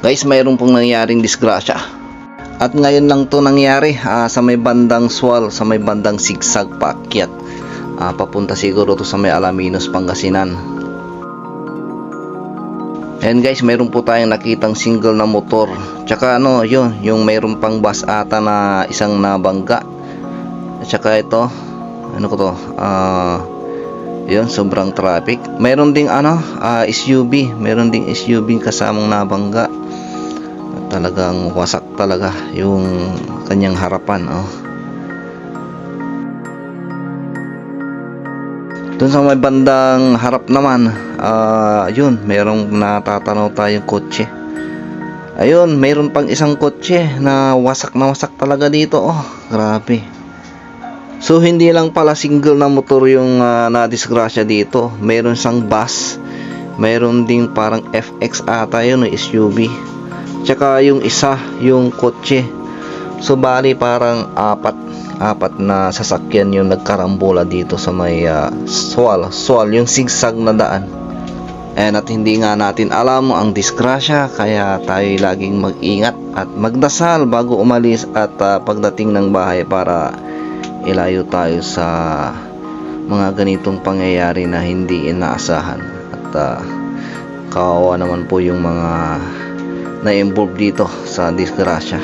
Guys, mayroon pong nangyaring disgrasya. At ngayon lang to nangyari sa may bandang Sual, sa may bandang Sigsag paakyat. Papunta siguro to sa may Alaminos, Pangasinan. And guys, mayroon po tayong nakitang single na motor. Tsaka yun, yung mayroon pang bus ata na isang nabangga. At tsaka ito, yun, sobrang traffic. Mayroon ding SUV, mayroon ding SUV kasamang nabangga. Talagang wasak talaga yung kanyang harapan. Doon sa may bandang harap naman, yun, mayroong natatanaw tayong kotse. Ayun, mayroon pang isang kotse na wasak talaga dito. Grabe. So hindi lang pala single na motor yung nadisgrasya dito. Mayroon siyang bus, mayroon ding parang FX ata yun, SUV. Tsaka yung isa, yung kotse. So bali parang apat na sasakyan yung nagkarambola dito sa may Sual, yung sigsag na daan. At hindi nga natin alam ang disgrasya, kaya tayo laging mag-ingat at magdasal bago umalis at pagdating ng bahay para ilayo tayo sa mga ganitong pangyayari na hindi inaasahan. At kawawa naman po yung mga na-involve dito sa disgrasya.